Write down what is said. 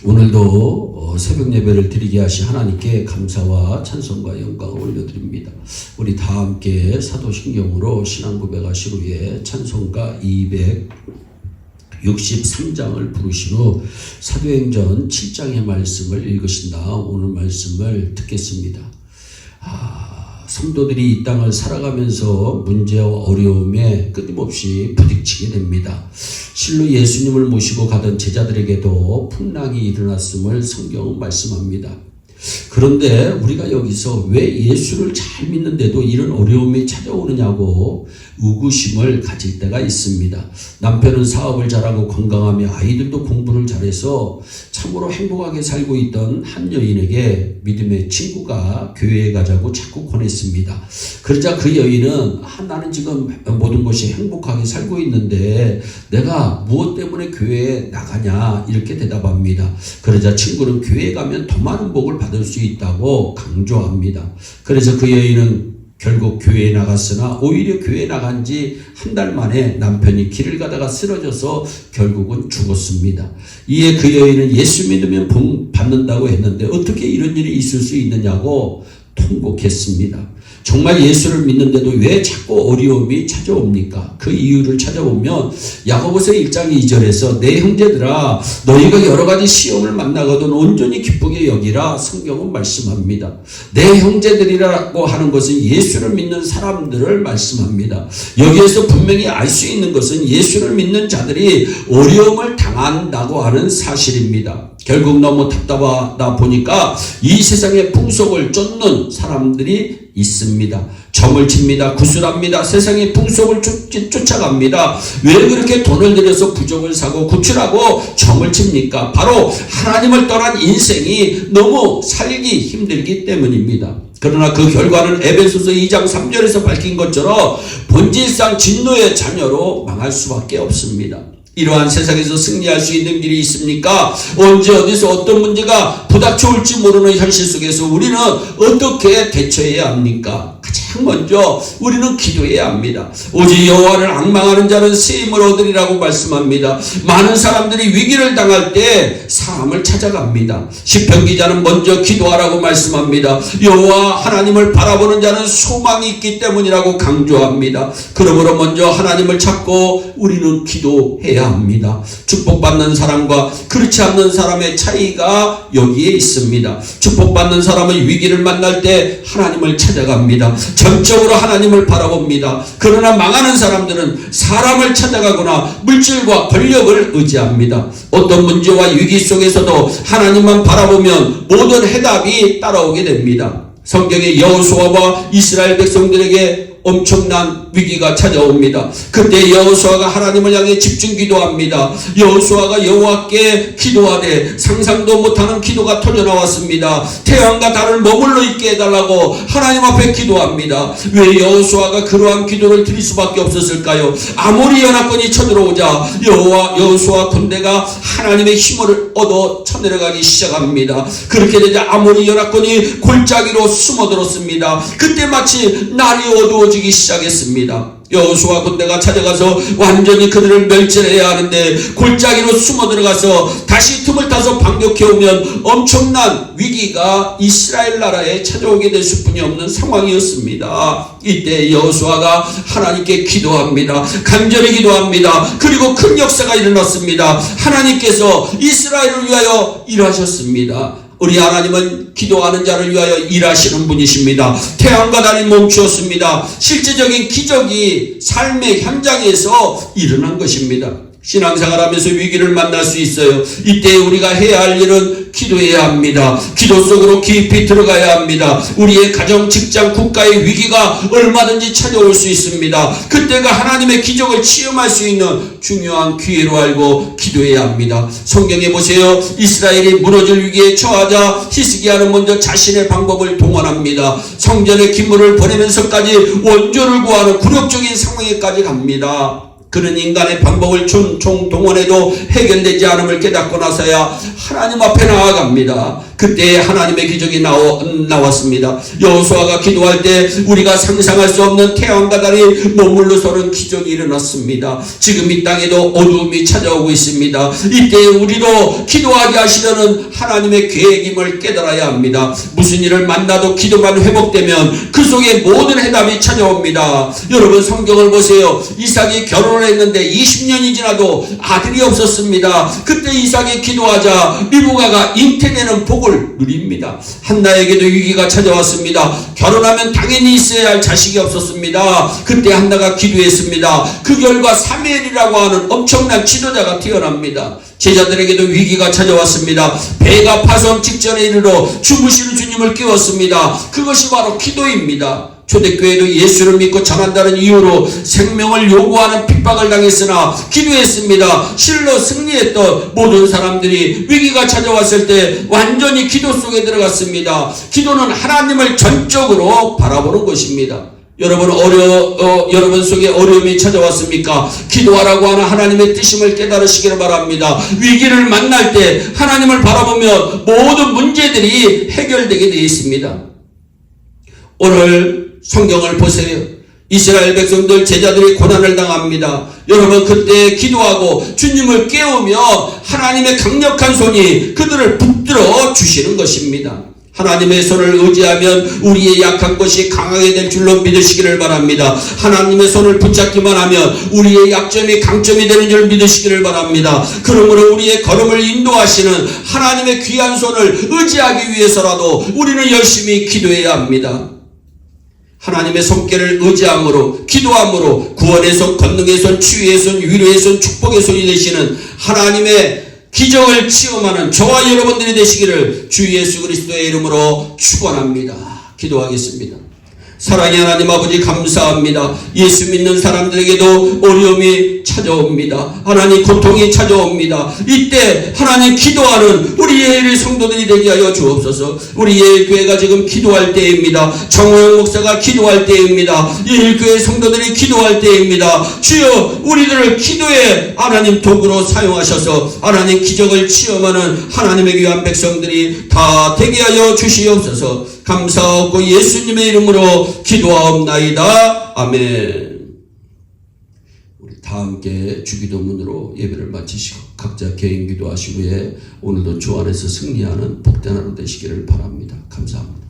오늘도 새벽 예배를 드리게 하신 하나님께 감사와 찬송과 영광을 올려드립니다. 우리 다 함께 사도신경으로 신앙 고백하신 후에 찬송가 263장을 부르신 후 사도행전 7장의 말씀을 읽으신다. 오늘 말씀을 듣겠습니다. 성도들이 이 땅을 살아가면서 문제와 어려움에 끊임없이 부딪히게 됩니다. 실로 예수님을 모시고 가던 제자들에게도 풍랑이 일어났음을 성경은 말씀합니다. 그런데 우리가 여기서 왜 예수를 잘 믿는데도 이런 어려움이 찾아오느냐고 의구심을 가질 때가 있습니다. 남편은 사업을 잘하고 건강하며 아이들도 공부를 잘해서 참으로 행복하게 살고 있던 한 여인에게 믿음의 친구가 교회에 가자고 자꾸 권했습니다. 그러자 그 여인은 나는 지금 모든 것이 행복하게 살고 있는데 내가 무엇 때문에 교회에 나가냐 이렇게 대답합니다. 그러자 친구는 교회에 가면 더 많은 복을 받을 수 있다고 강조합니다. 그래서 그 여인은 결국 교회에 나갔으나 오히려 교회에 나간 지 한 달 만에 남편이 길을 가다가 쓰러져서 결국은 죽었습니다. 이에 그 여인은 예수 믿으면 복 받는다고 했는데 어떻게 이런 일이 있을 수 있느냐고 통곡했습니다. 정말 예수를 믿는데도 왜 자꾸 어려움이 찾아옵니까? 그 이유를 찾아보면 야고보서 1장 2절에서 내 형제들아 너희가 여러 가지 시험을 만나거든 온전히 기쁘게 여기라 성경은 말씀합니다. 내 형제들이라고 하는 것은 예수를 믿는 사람들을 말씀합니다. 여기에서 분명히 알 수 있는 것은 예수를 믿는 자들이 어려움을 당한다고 하는 사실입니다. 결국 너무 답답하다 보니까 이 세상의 풍속을 쫓는 사람들이 있습니다. 점을 칩니다. 구슬합니다. 세상의 풍속을 쫓아갑니다. 왜 그렇게 돈을 들여서 부족을 사고 구출하고 점을 칩니까? 바로 하나님을 떠난 인생이 너무 살기 힘들기 때문입니다. 그러나 그 결과는 에베소서 2장 3절에서 밝힌 것처럼 본질상 진노의 자녀로 망할 수밖에 없습니다. 이러한 세상에서 승리할 수 있는 길이 있습니까? 언제 어디서 어떤 문제가 부닥쳐올지 모르는 현실 속에서 우리는 어떻게 대처해야 합니까? 가장 먼저 우리는 기도해야 합니다. 오직 여호와를 앙망하는 자는 새 힘을 얻으리라고 말씀합니다. 많은 사람들이 위기를 당할 때 사람을 찾아갑니다. 시편 기자는 먼저 기도하라고 말씀합니다. 여호와 하나님을 바라보는 자는 소망이 있기 때문이라고 강조합니다. 그러므로 먼저 하나님을 찾고 우리는 기도해야 합니다. 축복받는 사람과 그렇지 않는 사람의 차이가 여기에 있습니다. 축복받는 사람은 위기를 만날 때 하나님을 찾아갑니다. 전적으로 하나님을 바라봅니다. 그러나 망하는 사람들은 사람을 찾아가거나 물질과 권력을 의지합니다. 어떤 문제와 위기 속에서도 하나님만 바라보면 모든 해답이 따라오게 됩니다. 성경의 여호수아와 이스라엘 백성들에게 엄청난 위기가 찾아옵니다. 그때 여호수아가 하나님을 향해 집중 기도합니다. 여호수아가 여호와께 기도하되 상상도 못하는 기도가 터져나왔습니다. 태양과 달을 머물러 있게 해달라고 하나님 앞에 기도합니다. 왜 여호수아가 그러한 기도를 드릴 수밖에 없었을까요? 아모리 연합군이 쳐들어오자 여호수아 군대가 하나님의 힘을 얻어 쳐내려가기 시작합니다. 그렇게 되자 아모리 연합군이 골짜기로 숨어들었습니다. 그때 마치 날이 어두워지기 시작했습니다. 여호수아 군대가 찾아가서 완전히 그들을 멸절해야 하는데 골짜기로 숨어 들어가서 다시 틈을 타서 반격해오면 엄청난 위기가 이스라엘 나라에 찾아오게 될 수뿐이 없는 상황이었습니다. 이때 여호수아가 하나님께 기도합니다. 간절히 기도합니다. 그리고 큰 역사가 일어났습니다. 하나님께서 이스라엘을 위하여 일하셨습니다. 우리 하나님은 기도하는 자를 위하여 일하시는 분이십니다. 태양과 달이 멈추었습니다. 실제적인 기적이 삶의 현장에서 일어난 것입니다. 신앙생활하면서 위기를 만날 수 있어요. 이때 우리가 해야 할 일은 기도해야 합니다. 기도 속으로 깊이 들어가야 합니다. 우리의 가정, 직장, 국가의 위기가 얼마든지 찾아올 수 있습니다. 그때가 하나님의 기적을 체험할 수 있는 중요한 기회로 알고 기도해야 합니다. 성경에 보세요. 이스라엘이 무너질 위기에 처하자 히스기야는 먼저 자신의 방법을 동원합니다. 성전에 기물을 보내면서까지 원조를 구하는 굴욕적인 상황에까지 갑니다. 그런 인간의 방법을 총동원해도 해결되지 않음을 깨닫고 나서야 하나님 앞에 나아갑니다. 그때 하나님의 기적이 나왔습니다. 여호수아가 기도할 때 우리가 상상할 수 없는 태양과 달이 머물러 서는 기적이 일어났습니다. 지금 이 땅에도 어두움이 찾아오고 있습니다. 이때 우리도 기도하게 하시려는 하나님의 계획임을 깨달아야 합니다. 무슨 일을 만나도 기도만 회복되면 그 속에 모든 해답이 찾아옵니다. 여러분 성경을 보세요. 이삭이 결혼을 했는데 20년이 지나도 아들이 없었습니다. 그때 이삭이 기도하자 리브가가 잉태되는 복을 누립니다. 한나에게도 위기가 찾아왔습니다. 결혼하면 당연히 있어야 할 자식이 없었습니다. 그때 한나가 기도했습니다. 그 결과 사무엘이라고 하는 엄청난 지도자가 태어납니다. 제자들에게도 위기가 찾아왔습니다. 배가 파손 직전에 이르러 주무시는 주님을 깨웠습니다. 그것이 바로 기도입니다. 초대교회도 예수를 믿고 전한다는 이유로 생명을 요구하는 핍박을 당했으나 기도했습니다. 실로 승리했던 모든 사람들이 위기가 찾아왔을 때 완전히 기도 속에 들어갔습니다. 기도는 하나님을 전적으로 바라보는 것입니다. 여러분 속에 어려움이 찾아왔습니까? 기도하라고 하는 하나님의 뜻임을 깨달으시기를 바랍니다. 위기를 만날 때 하나님을 바라보면 모든 문제들이 해결되게 되어 있습니다. 오늘 성경을 보세요. 이스라엘 백성들 제자들이 고난을 당합니다. 여러분 그때 기도하고 주님을 깨우며 하나님의 강력한 손이 그들을 붙들어 주시는 것입니다. 하나님의 손을 의지하면 우리의 약한 것이 강하게 될 줄로 믿으시기를 바랍니다. 하나님의 손을 붙잡기만 하면 우리의 약점이 강점이 되는 줄 믿으시기를 바랍니다. 그러므로 우리의 걸음을 인도하시는 하나님의 귀한 손을 의지하기 위해서라도 우리는 열심히 기도해야 합니다. 하나님의 손길을 의지함으로 기도함으로 구원의 손, 권능의 손, 치유의 손, 위로의 손, 축복의 손이 되시는 하나님의 기적을 체험하는 저와 여러분들이 되시기를 주 예수 그리스도의 이름으로 축원합니다. 기도하겠습니다. 사랑의 하나님 아버지 감사합니다. 예수 믿는 사람들에게도 어려움이 찾아옵니다. 하나님 고통이 찾아옵니다. 이때 하나님 기도하는 우리 예일 성도들이 되게 하여 주옵소서. 우리 예일교회가 지금 기도할 때입니다. 정호영 목사가 기도할 때입니다. 예일교회 성도들이 기도할 때입니다. 주여 우리들을 기도의 하나님 도구로 사용하셔서 하나님 기적을 체험하는 하나님의 귀한 백성들이 다 되게 하여 주시옵소서. 감사하고 예수님의 이름으로 기도하옵나이다. 아멘. 우리 다 함께 주기도문으로 예배를 마치시고 각자 개인 기도하시고 후에 오늘도 주 안에서 승리하는 복된 하루 되시기를 바랍니다. 감사합니다.